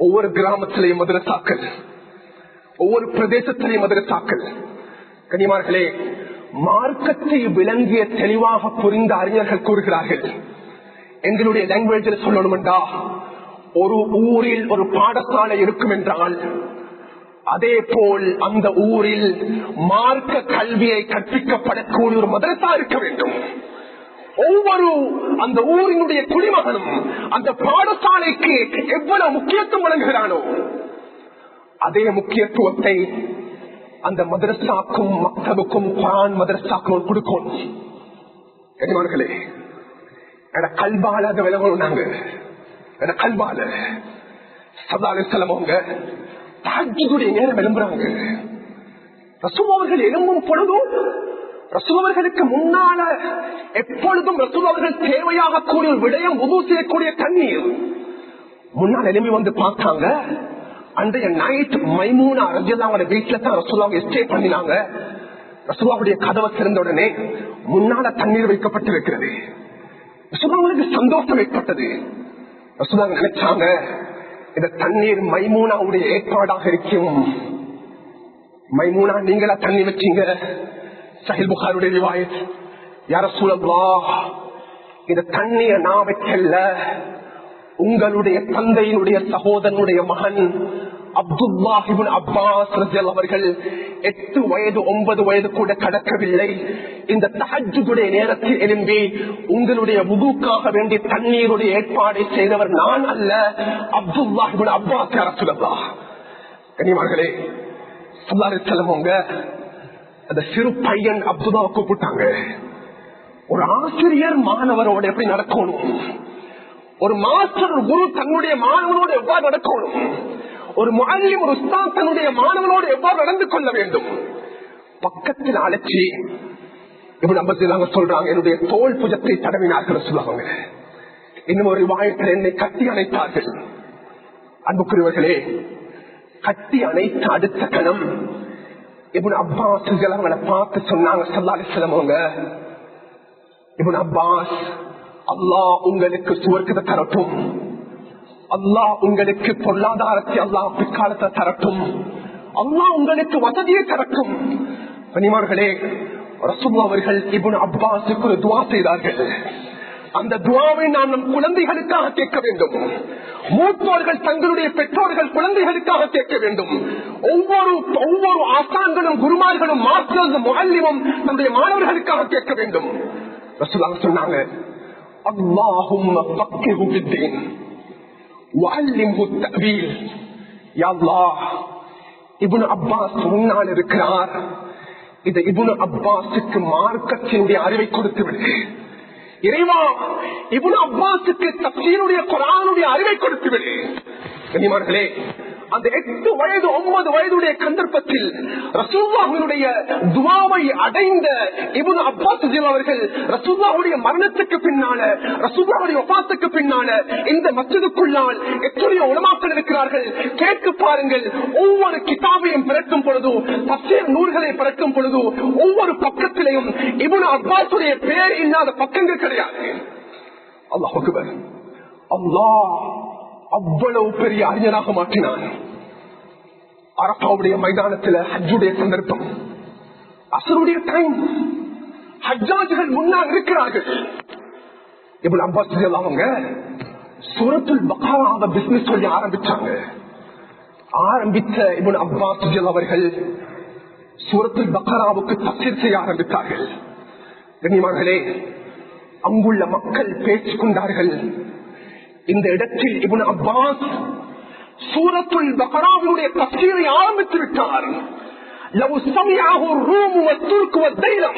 ஒவ்வொரு கிராமத்திலேயும் மதரசாக்கள், ஒவ்வொரு பிரதேசத்திலேயும் மதரசாக்கள். கனிமார்களே, மார்க்கத்தை விளங்கிய தெளிவாக புரிந்த அறிஞர்கள் கூறுகிறார்கள், எங்களுடைய லாங்குவேஜில் சொல்லணும்டா, ஒரு ஊரில் ஒரு பாடசாலை இருக்கும் என்றால் அதே போல் அந்த ஊரில் மார்க்க கல்வியை கற்பிக்கப்படக்கூடிய ஒரு மதரசா இருக்க வேண்டும். ஒவ்வொரு அந்த ஊரினுடைய குடிமகனும் அந்த பாடசாலைக்கு எவ்வளவு முக்கியத்துவம் வழங்குகிறானோ அதே முக்கியத்துவத்தை அந்த மதரசாக்கும் மக்தபுக்கும் குர்ஆன் மதரசாக்கும் கொடுக்கணும். கனிமார்களே, என கல்பால அதை விளங்கணும். நாங்க என கல்பால ஸல்லல்லாஹு அலைஹி வஸல்லம் அவங்க தஹஜ்ஜுடைய நேரம் எழும்புறாங்க. ரசூல் அவர்கள் எழும்பும் பொழுதும் ரசூல் அவர்களுக்கு முன்னால எப்பொழுதும் ரசூல் அவர்கள் தேவையாக கூடிய ஒரு விடயம் உது செய்யக்கூடிய தண்ணீர் முன்னால் எழும்பி வந்து பார்த்தாங்க. அன்றைய நைட் மைமூனா ரலியல்லாஹு அன்ஹா வீட்டுல தான் ரசூலுல்லாஹ் ஸ்டே பண்ணினாங்க. ரசூலுல்லாஹுடைய கதவை திறந்த உடனே முன்னால தண்ணீர் வைக்கப்பட்டிருக்கிறது. ரசூலுல்லாஹுக்கு சந்தோஷம் ஏற்பட்டது. ரசூலுல்லாஹ் நினைச்சாங்க, இந்த தண்ணீர் மைமூனாவுடைய ஏற்பாடாக இருக்கும். மைமூனா நீங்களா தண்ணி வச்சீங்க? சஹீஹ் புகாரியுடைய ரிவாயத். யா ரசூலல்லாஹ், இந்த தண்ணீரை நான் வைக்கல, உங்களுடைய தந்தையினுடைய சகோதரனுடைய மகன் அப்துல்லாஹ் இப்னு அப்பாஸ் ரலியல்லாஹு அவர்கள் 8 வயது 9 வயது கூட கடக்கவில்லை. இந்த தஹஜ்ஜுடைய நேரத்தில் எழும்பி உங்களுடைய வுதுக்காக வேண்டி தண்ணீருடைய ஏற்பாடை செய்தவர் நான் அல்ல, அப்துல்லாஹ் இப்னு அப்பாஸ். யா ரசூலல்லாஹ், கனிமார்களே, ஸல்லல்லாஹு அலைஹி வஸல்லம் அவங்க அந்த சிறு பையன் அப்துல்லாஹ் கூப்பிட்டாங்க. ஒரு ஆசிரியர் மாணவரோட எப்படி நடக்கணும், ஒரு மாஸ்டர் ஒரு குரு தன்னுடைய மாணவனோடு எவ்வாறு நடக்கணும், ஒரு முஅல்லிம் ஒரு உஸ்தாத் தன்னுடைய மாணவனோடு எவ்வாறு நடந்து கொள்ள வேண்டும். பக்கத்தில் அழைச்சி இப்னு அப்பாஸ் சொல்றாங்க, என்னுடைய தோல் புஜத்தை தடவினார்கள் சொல்லுவாங்க. இன்னும் ஒரு வாயத்தில் என்னை கட்டி அணைத்தார்கள். அன்புக்குரியவர்களே, கட்டி அணைத்த அடுத்த கணம் இப்னு அப்பாஸ் அவங்களை பார்த்து சொன்னாங்க, ஸல்லல்லாஹு அலைஹி வஸல்லம் அவங்க, இப்னு அப்பாஸ், அல்லாஹ் உங்களுக்கு சுவர்க்கத்தை தரட்டும், அல்லாஹ் உங்களுக்கு பொருளாதாரத்தை அல்லாஹ் பிற்காலத்தை தரட்டும், அல்லாஹ் உங்களுக்கு வசதியை தரட்டும். கனிமார்களே, ரசூலுல்லாஹ் அவர்கள் இப்னு அப்பாஸுக்கு ஒரு துஆ செய்தார்கள். அந்த துஆவை நாம் நம் குழந்தைகளுக்காக கேட்க வேண்டும். மூத்தோர்கள் தங்களுடைய பெற்றோர்கள் குழந்தைகளுக்காக கேட்க வேண்டும். ஒவ்வொரு ஆசான்களும் குருமார்களும் மாஸ்டர்களும் முஅல்லிமும் தன்னுடைய மாணவர்களுக்காக கேட்க வேண்டும். ரசூலுல்லாஹ் சொன்னாங்க, அல்லாஹும்ம ஃபக்கிஹு ஃபித்தீன் வஅல்லிம்ஹு தஅவீல். யா அல்லாஹ், இப்னு அப்பாஸ் முன்னால் இருக்கிறார், இது இப்னு அப்பாஸுக்கு மார்க்கத்தினுடைய அறிவை கொடுத்து விடு. இறைவா, இப்னு அப்பாஸுக்கு தஃசீருடைய குர்ஆனுடைய அறிவை கொடுத்து விடு. கனிமார்களே, அந்த 8 வயது 9 வயதுடைய சந்தர்ப்பத்தில் ரசூலுல்லாஹ்வுடைய துஆவை அடைந்த இப்னு அப்பாஸ் அவர்கள் ரசூலுல்லாஹ்வுடைய மரணத்துக்கு பின்னால, ரசூலுல்லாஹ்வுடைய வஃபாத்துக்கு பின்னால இந்த மஸ்ஜிதுக்குள்ளால் எத்தனையோ உலமாக்கள் இருக்கிறார்கள். கேட்டு பாருங்கள், ஒவ்வொரு கிதாபையும் பிறக்கும் பொழுது, தஃசீர் நூல்களை பிறக்கும் பொழுது ஒவ்வொரு பக்கத்திலையும் இப்னு அப்பாஸுடைய பெயர் இல்லாத பக்கங்கள் கிடையாது. அல்லாஹ் அக்பர். அல்லாஹ் அவ்வளவு பெரிய அறிஞராக மாற்றினான். அரபாவுடைய மைதானத்தில் ஹஜ்ஜுடைய சந்தர்ப்பம், அசருடைய டைம், ஹஜ்ஜாஜிகள் முன்னால் இருக்கிறார்கள். இப்னு அப்பாஸ் அவங்க சூரத்துல் பக்ராவை பிசினஸ் சொல்லி ஆரம்பிச்சாங்க. ஆரம்பித்த இப்னு அப்பாஸ் அவர்கள் சூரத்துல் பக்ராவுக்கு தஃசீர் செய்ய ஆரம்பித்தார்கள். கண்ணியமானவர்களே, அங்குள்ள மக்கள் பேசிக் கொண்டார்கள். இந்த இடத்தில் இப்னு அப்பாஸ் சூரத்துல் பக்ராவுடைய தஃசீரை ஆரம்பித்து விட்டார். லவ் சமிஅஹு الروم والترك والديلم.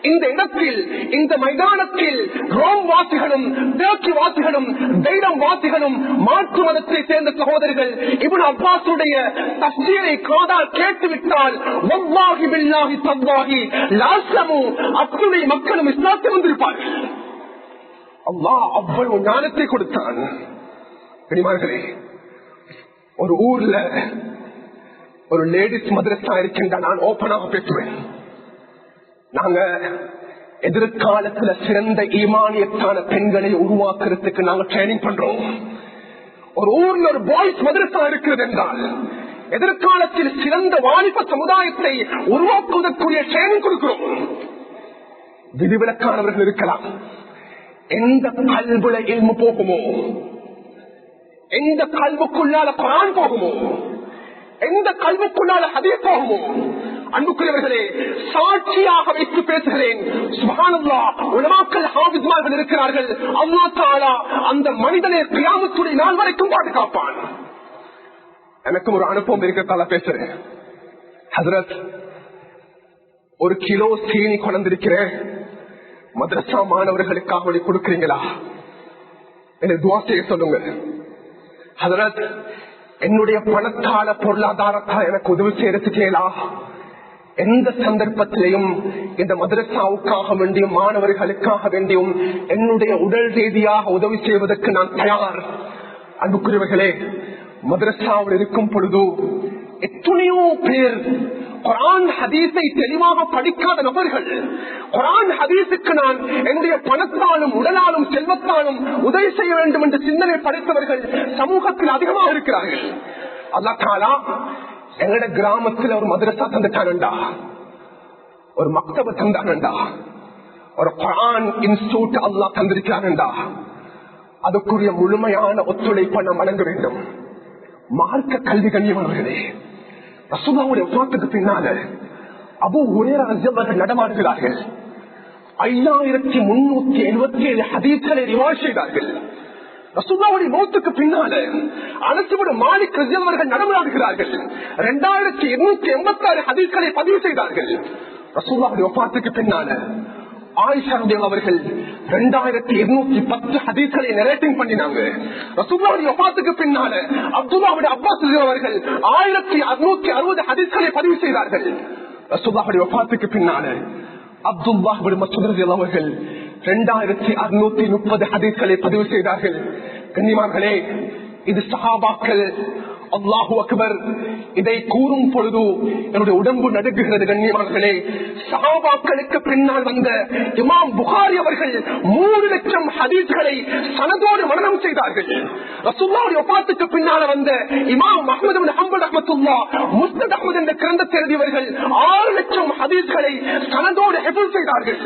இந்த இடத்தில், இந்த மைதானத்தில் ரோம் வாசிகளும் டர்க்கி வாசிகளும் தைரம் வாசிகளும் மாற்று மதத்தை சேர்ந்த சகோதரர்கள் இப்னு அப்பாஸுடைய தஃசீரை காதால் கேட்டுவிட்டால் வல்லாஹி பில்லாஹி தல்லாஹி லாஸ்லமு அத்துணை மக்களும் இஸ்லாத்தில் வந்திருப்பார்கள். அல்லாஹ் அவ்வளவு ஞானத்தை கொடுத்தான். பெரியமார்களே, ஒரு ஊர்ல ஒரு லேடிஸ் மதரசா இருக்கின்ற நான் ஓபனாக பேசுவேன். நாங்க எதிர்காலத்துல சிறந்த ஈமானியத்தான பெண்களை உருவாக்குறதுக்கு நாங்க ட்ரைனிங் பண்றோம். ஒரு ஊர்ல ஒரு பாய்ஸ் மதரசா இருக்கிறது என்றால் எதிர்காலத்தில் சிறந்த வாலிப சமுதாயத்தை உருவாக்குவதற்குரிய ட்ரைனிங் கொடுக்கிறோம். விதிவிலக்கானவர்கள் இருக்கலாம். எந்த கல்வில இல்மு போகுமோ, எந்த கல்வுக்குள்ளால குர்ஆன் போகுமோ, எந்த கல்வுக்குள்ளால ஹதீஸ் போகுமோ, அன்புக்குரியவர்களே சாட்சியாக வைத்து பேசுகிறேன். சுப்ஹானல்லாஹ், உலமாக்கள் ஹாஃபிஸ்மார்கள் இருக்கிறார்கள். அல்லாஹ் தஆலா அந்த மனிதனை கியாமத்துடைய நாள் வரைக்கும் பாதுகாப்பான். எனக்கும் ஒரு அனுபவம் இருக்கிறதால பேசுறேன். ஹஜ்ரத், ஒரு கிலோ சீனி கொண்டிருக்கிறேன், மதரசா மாணவர்களுக்காக கொடுக்கிறீங்களா? எனக்கு துஆ செய்ய சொல்லுங்க. ஹஜ்ரத், என்னுடைய பணத்தால பொருளாதாரத்தால் எனக்கு உதவி செய்யறதுக்கேலா? எந்த சந்தர்ப்பத்திலையும் இந்த மதரசாவுக்காக வேண்டியும் மாணவர்களுக்காக வேண்டியும் என்னுடைய உடல் ரீதியாக உதவி செய்வதற்கு நான் தயார். அன்புக்குரியவர்களே, மதரசாவில் இருக்கும் பொழுது எத்தனையோ பேர் குர்ஆன் ஹதீஸை தெளிவாக படிக்காத நபர்கள், குர்ஆன் ஹதீஸுக்கு நான் என்னுடைய பணத்தாலும் உடலாலும் செல்வத்தாலும் உதவி செய்ய வேண்டும் என்ற சிந்தனை படைத்தவர்கள் சமூகத்தில் அதிகமாக இருக்கிறார்கள். அல்லாஹ் தஆலா எங்கட கிராமத்தில் ஒரு மதரசா தந்துட்டானண்டா, ஒரு மக்தப தந்தானண்டா, ஒரு குர்ஆன் இன்ஸ்டிடியூட் அல்லாஹ் தந்திருக்கிறானண்டா, அதுக்குரிய முழுமையான ஒத்துழைப்பை நாம் வழங்க வேண்டும். மார்க்க கல்வி கண்ணியமானவர்களே, ரசூலுல்லாஹ்வுடைய வஃபாத்துக்கு பின்னால அபூ ஹுரைரா ரலியல்லாஹு அன்ஹு நடமாடுகிறார்கள். 5377 ஹதீஸ்களை ரிவாயத் செய்தார்கள். ரசூலுல்லாஹ்வுடைய மௌத்துக்கு பின்னால அனஸ் இப்னு மாலிக் ரலியல்லாஹு அன்ஹு நடமாடுகிறார்கள். 2286 ஹதீஸ்களை பதிவு செய்தார்கள். ரசூலுல்லாஹ்வுடைய வஃபாத்துக்கு பின்னால ஆயிஷா ரலியல்லாஹு அவர்கள் 2210 ஹதீஸ்களை நரேட்டிங் பண்ணினாங்க. ரசூலுல்லாஹ்வுடைய வஃபாத்துக்கு பின்னால அப்துல்லாஹ் இப்னு அப்பாஸ் ரலியல்லாஹு அவர்கள் 1660 ஹதீஸ்களை பதிவு செய்தார்கள். ரசூலுல்லாஹ்வுடைய வஃபாத்துக்கு பின்னால அப்துல்லாஹ் இப்னு மஸ்ஊத் ரலியல்லாஹு அவர்கள் 2630 ஹதீஸ்களை பதிவு செய்தார்கள். கண்ணியமானவர்களே, இது சஹாபாக்கள். அல்லாஹு அக்பர். இதை கூறும் பொழுது என்னுடைய உடம்பு நடுங்குகிறது. கண்ணியமானவர்களே, சஹாபாக்களுக்கு பின்னால் வந்த இமாம் புகாரி அவர்கள் 3 லட்சம் ஹதீஸ்களை சனதோடு மனனம் செய்தார்கள். ரசூலுல்லாஹ்வுடைய வஃபாத்துக்கு பின்னால வந்த இமாம் அஹ்மத் இப்னு ஹம்பல் ரஹ்மத்துல்லாஹ் முஸ்னத் அஹ்மத் என்ற கிரந்தத்தை எழுதியவர்கள் 6 லட்சம் ஹதீஸ்களை சனதோடு ஹிஃப்ஸ் செய்தார்கள்.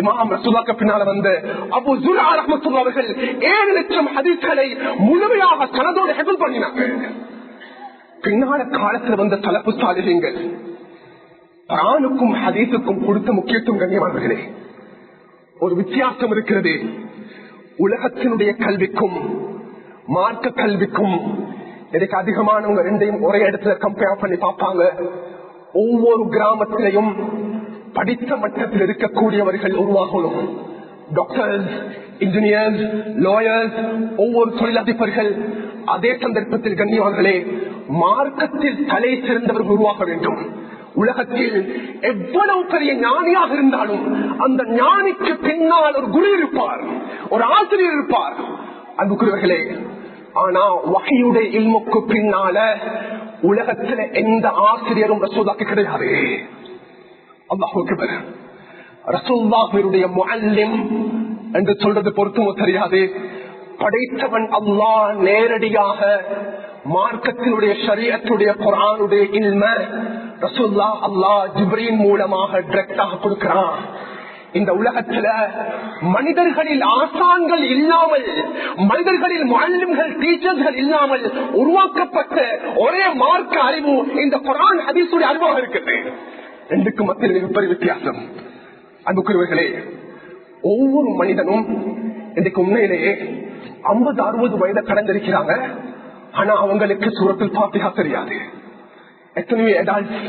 இமாம் ரசூலுல்லாஹ்வுக்கு பின்னால வந்த அபூ ஜுர்ஆ ரஹ்மத்துல்லாஹ் அவர்கள் 7 லட்சம் ஹதீஸ்களை முழுமையாக சனதோடு ஹிஃப்ஸ் பண்ணினாங்க. பின்னால காலத்தில் வந்த தலப்பு சாலிஹீன்கள் குர்ஆனுக்கும் ஹதீஸுக்கும் கொடுத்த முக்கியத்துவம் கண்ணியமானவர்களே, ஒரு வித்தியாசம் இருக்கிறது. உலகத்தினுடைய கல்விக்கும் மார்க்க கல்விக்கும் இதுக்கு அதிகமானவங்க ரெண்டையும் ஒரே இடத்துல கம்பேர் பண்ணி பார்ப்பாங்க. ஒவ்வொரு கிராமத்திலையும் படித்த மட்டத்தில் இருக்கக்கூடியவர்கள் உருவாகணும். டாக்டர்ஸ், இன்ஜினியர்ஸ், லாயர்ஸ், ஒவ்வொரு தொழிலதிபர்கள். அதே சந்தர்ப்பத்தில் கண்ணியவான்களே, மார்க்கத்தில் தலை சிறந்தவர்கள் உருவாக வேண்டும். உலகத்தில் எவ்வளவு பெரிய ஞானியாக இருந்தாலும் அந்த ஞானிக்கு பின்னால் ஒரு குரு இருப்பார், ஒரு ஆசிரியர் இருப்பார். அன்புக்குரியவர்களே, ஆனா வஹீயுடைய இல்முக்கு பின்னால உலகத்துல எந்த ஆசிரியரும் ரசூலுல்லாஹ்க்கு கிடையாது. அல்லாஹு அக்பர். ரசூலுல்லாஹ்வுடைய முஅல்லிம் என்று சொல்றது பொருத்தமோ தெரியாது. படைத்தவன் அல்லாஹ் நேரடியாக மார்க்கத்தினுடைய ஷரீஅத்துடைய குர்ஆனுடைய இல்ம ரசூலுல்லாஹ் அல்லாஹ் ஜிப்ரீல் மூலமாக டைரக்டாக கொடுக்கிறான். இந்த உலகத்துல மனிதர்களில் ஆசான்கள் இல்லாமல், மனிதர்களில் முஅல்லிம்கள், டீச்சர்ஸ்கள் இல்லாமல் உருவாக்கப்பட்ட ஒரே மார்க்க அறிவு இந்த குர்ஆன் ஹதீஸுடைய அறிவாக இருக்குது. ரெண்டுக்கு மத்தியில் மிகப்பெரிய வித்தியாசம். அன்புக்குரியவர்களே, ஒவ்வொரு மனிதனும் இன்றைக்கு உண்மையிலேயே 50-60 வயதை கடந்திருக்கிறாங்க. ஆனா அவங்களுக்கு சூரத்துல் ஃபாத்திஹா தெரியாது. எத்தனையோ அடல்ட்ஸ்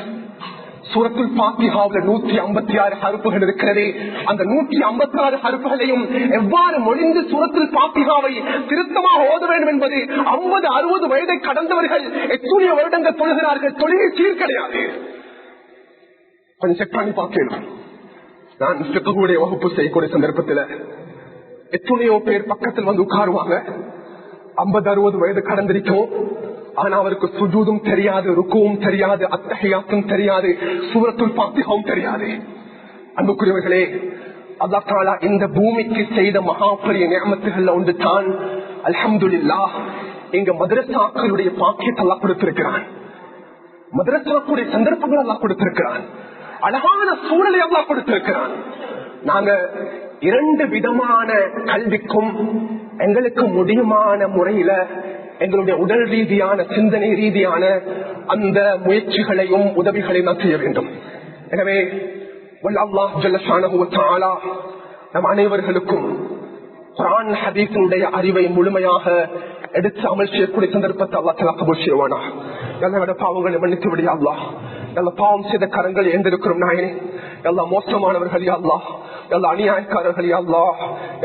சூரத்துல் ஃபாத்திஹாவுல 156 ஹருப்புகள் இருக்கிறது. அந்த 156 ஹருப்புகளையும் எவ்வாறு மொழிந்து சூரத்துல் ஃபாத்திஹாவை திருத்தமாக ஓத வேண்டும் என்பது 50-60 வயதை கடந்தவர்கள் எத்தனையோ வருடங்கள் தொழுகிறார்கள். தொழிலை சீர் கிடையாது. கொஞ்சம் செக் பண்ணி பார்க்கணும். நான் ஃபிக்ஹுடைய வகுப்பு செய்யக்கூடிய சந்தர்ப்பத்தில் எத்தனையோ பேர் பக்கத்தில் வந்து உட்காருவாங்க. 50-60 வயது கடந்திருக்கும். ஆனா அவருக்கு சுஜூதும் தெரியாது, ருக்குவும் தெரியாது, அத்தஹியாத்தும் தெரியாது, சூரத்துல் ஃபாத்திஹாவும் தெரியாது. அன்புக்குரியவர்களே, அல்லாஹ் தஆலா இந்த பூமிக்கு செய்த மகா பெரிய நிஅமத்துகள்ல ஒன்று தான் அல்ஹம்துலில்லாஹ் இங்க மதரசாக்களுடைய பாக்கியத்தை அல்லாஹ் கொடுத்திருக்கிறான். மதரசாக்களுடைய சந்தர்ப்பங்கள் அல்லாஹ் கொடுத்திருக்கிறான். அழகான சூழலை அல்லாஹ் கொடுத்திருக்கிறான். நாங்க 2 விதமான கல்விக்கும் எங்களுக்கு முடியுமான முறையில எங்களுடைய உடல் ரீதியான சிந்தனை ரீதியான அந்த முயற்சிகளையும் உதவிகளையும் நாம் செய்ய வேண்டும். எனவே அல்லாஹ் ஜல்ல ஷானஹு வ தஆலா நம் அனைவர்களுக்கும் குர்ஆன் ஹதீஸினுடைய அறிவை முழுமையாக எடுத்து அமல் செய்யக்கூடிய சந்தர்ப்பத்தை அல்லாஹ் தஆலா கபூல் செய்வானா. எல்லாரோட பாவங்களை மன்னித்து விடு யா அல்லாஹ். எல்லா பாவம் செய்த கரங்கள் எழுந்திருக்கிறோம் நாயனே. எல்லா மோசமானவர்கள் யா அல்லாஹ், எல்லா அநியாயக்காரர்கள் யா அல்லாஹ்,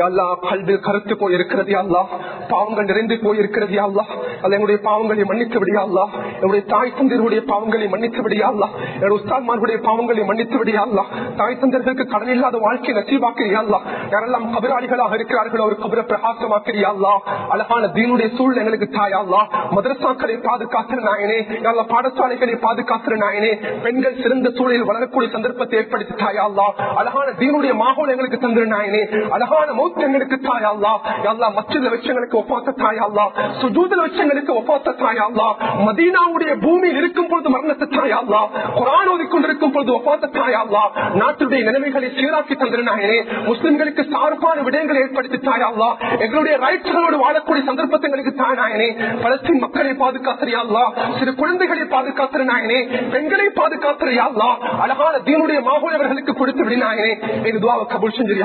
எல்லா கல்வி கருத்து போயிருக்கிறது யா அல்லாஹ், பாவங்கள் நிறைந்து போயிருக்கிறது யா அல்லாஹ். எங்களுடைய பாவங்களை மன்னித்து விடு யா அல்லாஹ். என்னுடைய தாய் தந்தருடைய பாவங்களை மன்னித்து விடு யா அல்லாஹ். என்னுடைய உஸ்தாத்மார்களுடைய பாவங்களை மன்னித்து விடு யா அல்லாஹ். தாய் தந்தர்களுக்கு கடன் இல்லாத வாழ்க்கை நசீபாக்கு யா அல்லாஹ். யாரெல்லாம் கபராளிகளாக இருக்கிறார்களோ அவர் கபர பிரகாசமாக்கு யா அல்லாஹ். அழகான தீனுடைய சூழல் எங்களுக்கு தாயா அல்லாஹ். மதரசாக்களை பாதுகாக்கிற நாயனே, எல்லா பாடசாலைகளை பாதுகாக்கிற நாயனே. பெண்கள் சிறந்த சூழலில் வளரக்கூடிய சந்தர்ப்பத்தை ஏற்படுத்தி தாயா அல்லாஹ். அழகான தீனுடைய மாஹோல் எங்களுக்கு தந்திர நாயனே. அழகான மௌத் எங்களுக்கு தாயா அல்லாஹ். எல்லா மஸ்ஜித்ல வச்சங்களுக்கு ஒப்பாத்த தாயா அல்லாஹ். சுஜூதுல வச்சங்களுக்கு ஒப்பாத்த தாயா அல்லாஹ். மதீனாவுடைய பூமியில் இருக்கும் பொழுது மரணத்தை தாயா அல்லாஹ். குர்ஆன் ஓதிக்கொண்டிருக்கும் பொழுது ஒப்பாத்த தாயா அல்லாஹ். நாட்டுடைய நிலைமைகளை சீராக்கி தந்திர நாயனே. முஸ்லிம்களுக்கு சார்பான விடயங்களை ஏற்படுத்தி தாயா அல்லாஹ். எங்களுடைய ரைட்களோடு வாழக்கூடிய சந்தர்ப்பத்தை எங்களுக்கு தாய் நாயனே. பலஸ்தீன் மக்களை பாதுகாத்திரியா அல்லாஹ். சிறு குழந்தைகளை பாதுகாத்திர நாயனே. பெண்களை பாதுகாத்திரியா அல்லாஹ். அழகான தீனுடைய மாஹோல் அவர்களுக்கு கொடுத்து விடினாயனே. எங்க துஆவை கபூல் செஞ்சிரியா